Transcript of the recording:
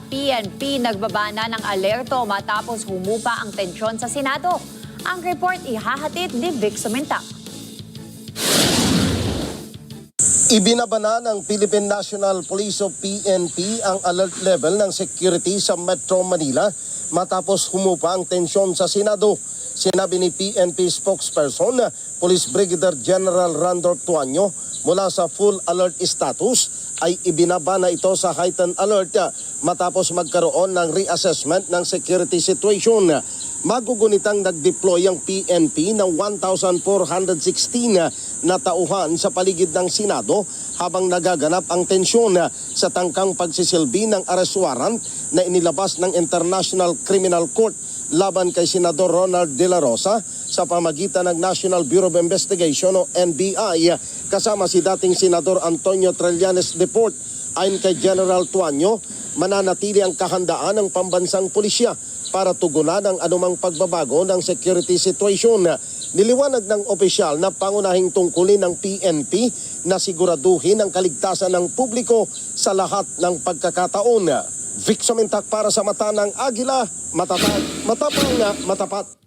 PNP nagbaba na ng alerto matapos humupa ang tensyon sa Senado. Ang report ihahatid ni Vic Sumintak. Ibinabana ng Philippine National Police o PNP ang alert level ng security sa Metro Manila matapos humupa ang tensyon sa Senado. Sinabi ni PNP spokesperson, Police Brigadier General Randolph Tuanyo, mula sa full alert status ay ibinaba na ito sa heightened alert matapos magkaroon ng reassessment ng security situation. Magugunitang nag-deploy ang PNP ng 1,416 na tauhan sa paligid ng Senado habang nagaganap ang tensyon sa tangkang pagsisilbi ng arrest warrant na inilabas ng International Criminal Court laban kay Senador Ronald De La Rosa sa pamagitan ng National Bureau of Investigation o NBI kasama si dating Senador Antonio Trillanes Deport. Ayon kay General Tuanyo, mananatili ang kahandaan ng pambansang pulisya para tugunan ang anumang pagbabago ng security situation. Niliwanag ng opisyal na pangunahing tungkulin ng PNP na siguraduhin ang kaligtasan ng publiko sa lahat ng pagkakataon. Vic Sumintak para sa mata ng Agila, matatag, matapang, matapat.